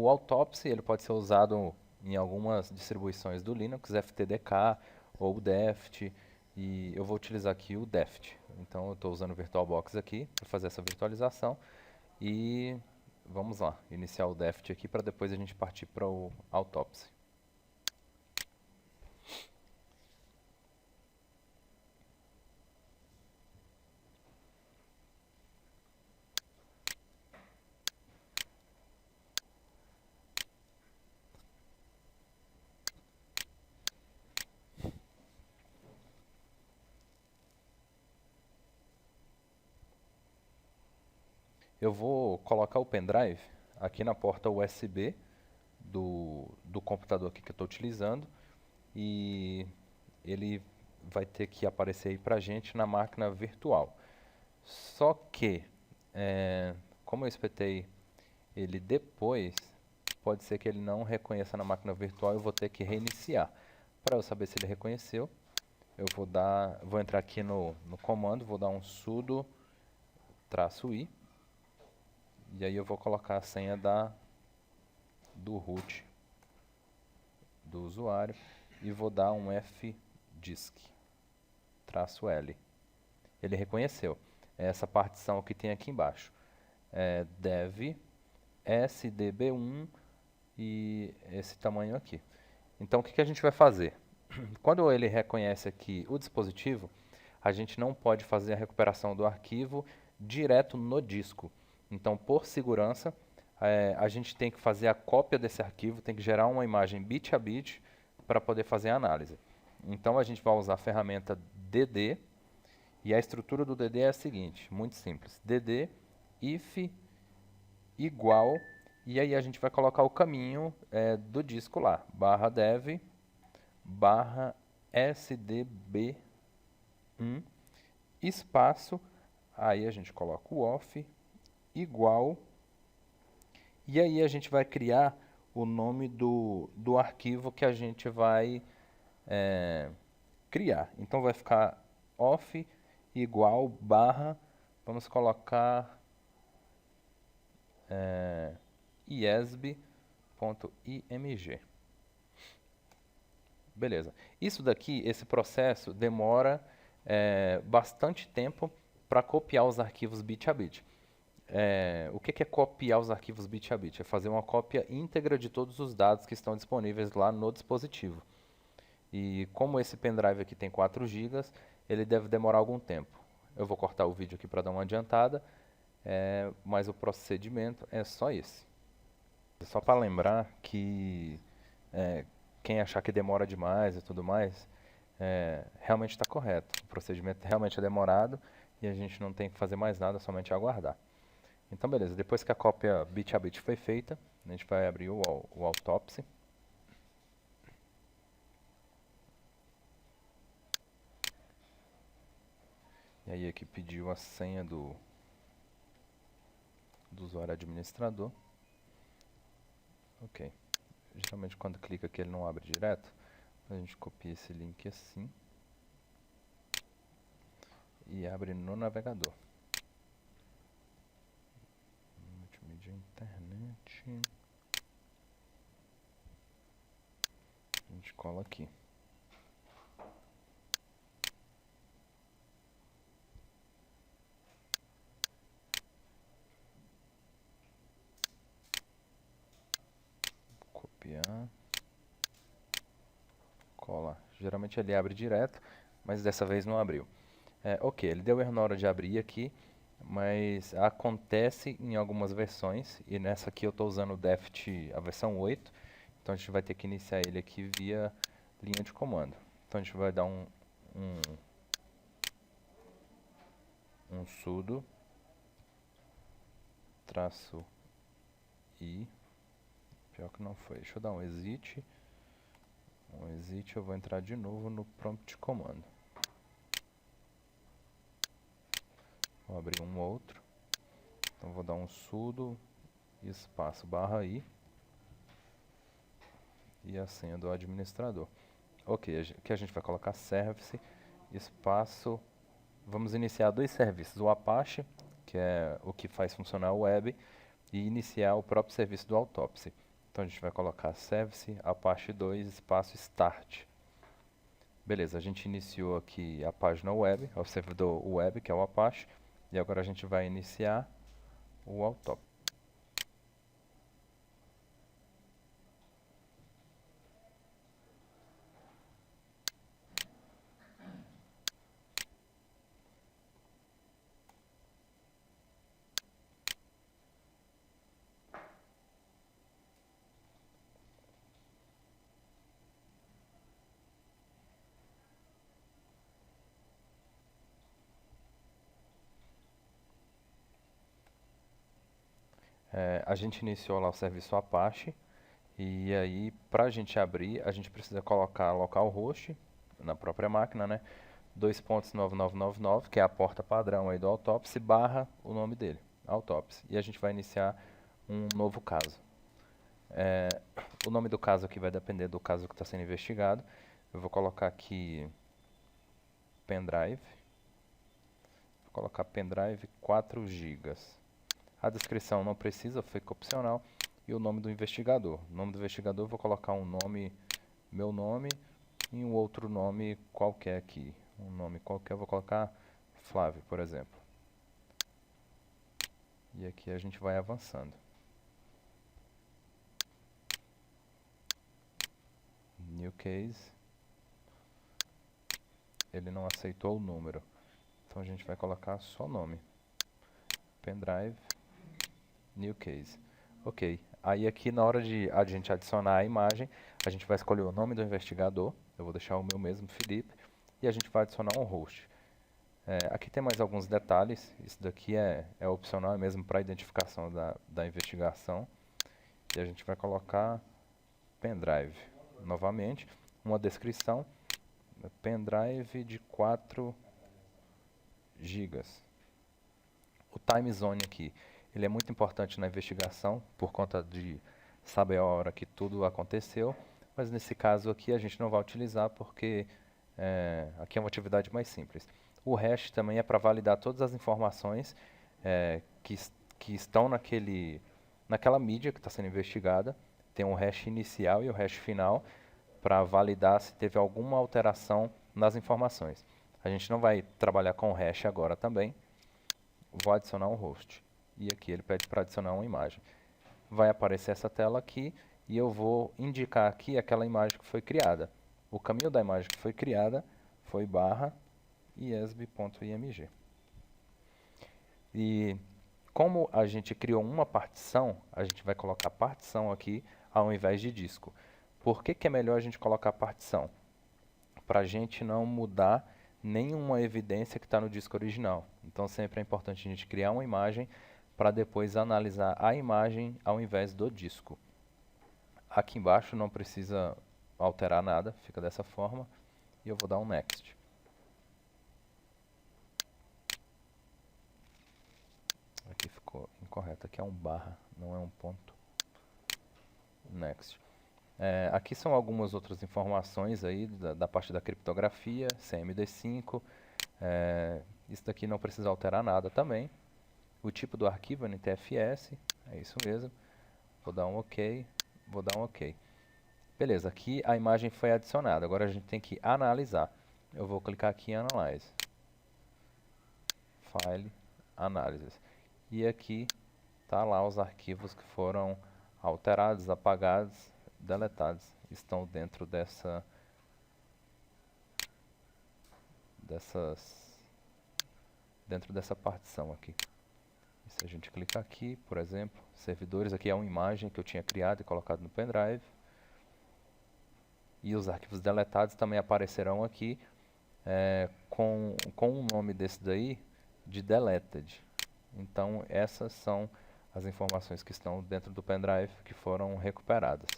O Autopsy ele pode ser usado em algumas distribuições do Linux, FTDK ou Deft, e eu vou utilizar aqui o Deft. Então eu estou usando o VirtualBox aqui para fazer essa virtualização e vamos lá, iniciar o Deft aqui para depois a gente partir para o Autopsy. Eu vou colocar o pendrive aqui na porta USB do computador aqui que eu estou utilizando e ele vai ter que aparecer aí pra gente na máquina virtual. Só que, como eu espetei ele depois, pode ser que ele não reconheça na máquina virtual e eu vou ter que reiniciar. Para eu saber se ele reconheceu, eu vou entrar aqui no comando, vou dar um sudo -i e aí eu vou colocar a senha do root do usuário e vou dar um fdisk -l. Ele reconheceu. Essa partição que tem aqui embaixo. Dev sdb1 e esse tamanho aqui. Então o que a gente vai fazer? Quando ele reconhece aqui o dispositivo, a gente não pode fazer a recuperação do arquivo direto no disco. Então, por segurança, a gente tem que fazer a cópia desse arquivo, tem que gerar uma imagem bit a bit para poder fazer a análise. Então, a gente vai usar a ferramenta dd, e a estrutura do dd é a seguinte, muito simples. dd if igual, e aí a gente vai colocar o caminho do disco lá, /dev /sdb1 espaço, aí a gente coloca o off igual, e aí a gente vai criar o nome do arquivo que a gente vai criar. Então vai ficar off igual barra, vamos colocar isb.img. Beleza. Isso daqui, esse processo demora bastante tempo para copiar os arquivos bit a bit. O que é copiar os arquivos bit a bit? É fazer uma cópia íntegra de todos os dados que estão disponíveis lá no dispositivo. E como esse pendrive aqui tem 4 GB, ele deve demorar algum tempo. Eu vou cortar o vídeo aqui para dar uma adiantada, mas o procedimento é só esse. Só para lembrar que quem achar que demora demais e tudo mais, realmente está correto. O procedimento realmente é demorado e a gente não tem que fazer mais nada, somente aguardar. Então, beleza. Depois que a cópia bit a bit foi feita, a gente vai abrir o Autopsy. E aí aqui pediu a senha do usuário administrador. Ok. Geralmente quando clica aqui ele não abre direto. A gente copia esse link assim. E abre no navegador. Multimídia internet. A gente cola aqui. Copiar. Cola. Geralmente ele abre direto, mas dessa vez não abriu. Ok, ele deu erro na hora de abrir aqui, mas acontece em algumas versões, e nessa aqui eu estou usando o Deft, a versão 8, então a gente vai ter que iniciar ele aqui via linha de comando. Então a gente vai dar um sudo -i, pior que não foi, deixa eu dar um exit, eu vou entrar de novo no prompt de comando. Vou abrir um outro, então vou dar um sudo espaço /i e a senha do administrador. Ok, aqui a gente vai colocar service, espaço, vamos iniciar 2 serviços, o Apache, que é o que faz funcionar o web, e iniciar o próprio serviço do Autopsy. Então a gente vai colocar service Apache 2 espaço start. Beleza, a gente iniciou aqui a página web, o servidor web, que é o Apache, e agora a gente vai iniciar o Autop. A gente iniciou lá o serviço Apache, e aí para a gente abrir, a gente precisa colocar localhost na própria máquina, né? 2.9999, que é a porta padrão aí do Autopsy, barra o nome dele, Autopsy. E a gente vai iniciar um novo caso. O nome do caso aqui vai depender do caso que está sendo investigado. Eu vou colocar aqui pendrive. Vou colocar pendrive 4 GB. A descrição não precisa, fica opcional. E o nome do investigador. O nome do investigador eu vou colocar um nome, meu nome, e um outro nome qualquer aqui. Um nome qualquer, eu vou colocar Flávio, por exemplo. E aqui a gente vai avançando. New case. Ele não aceitou o número. Então a gente vai colocar só nome. Pendrive, new case. Ok. Aí aqui na hora de a gente adicionar a imagem, a gente vai escolher o nome do investigador. Eu vou deixar o meu mesmo, Felipe. E a gente vai adicionar um host. Aqui tem mais alguns detalhes. Isso daqui é opcional, é mesmo para identificação da investigação. E a gente vai colocar pendrive. Novamente, uma descrição. Pendrive de 4 GB. O time zone aqui, ele é muito importante na investigação, por conta de saber a hora que tudo aconteceu, mas nesse caso aqui a gente não vai utilizar porque aqui é uma atividade mais simples. O hash também é para validar todas as informações que estão naquela mídia que está sendo investigada. Tem um hash inicial e o hash final para validar se teve alguma alteração nas informações. A gente não vai trabalhar com o hash agora também. Vou adicionar um host. E aqui ele pede para adicionar uma imagem. Vai aparecer essa tela aqui e eu vou indicar aqui aquela imagem que foi criada. O caminho da imagem que foi criada foi /isb.img. E como a gente criou uma partição, a gente vai colocar partição aqui ao invés de disco. Por que é melhor a gente colocar partição? Para a gente não mudar nenhuma evidência que está no disco original. Então sempre é importante a gente criar uma imagem para depois analisar a imagem ao invés do disco. Aqui embaixo não precisa alterar nada, fica dessa forma. E eu vou dar um next. Aqui ficou incorreto, aqui é um barra, não é um ponto. Next. Aqui são algumas outras informações aí da parte da criptografia, CMD5. Isso daqui não precisa alterar nada também. O tipo do arquivo NTFS, é isso mesmo. Vou dar um OK, vou dar um OK. Beleza, aqui a imagem foi adicionada. Agora a gente tem que analisar. Eu vou clicar aqui em Analyze. File, Analysis. E aqui tá lá os arquivos que foram alterados, apagados, deletados. Estão dentro dentro dessa partição aqui. E se a gente clicar aqui, por exemplo, servidores, aqui é uma imagem que eu tinha criado e colocado no pendrive. E os arquivos deletados também aparecerão aqui com o nome desse daí de deleted. Então essas são as informações que estão dentro do pendrive que foram recuperadas.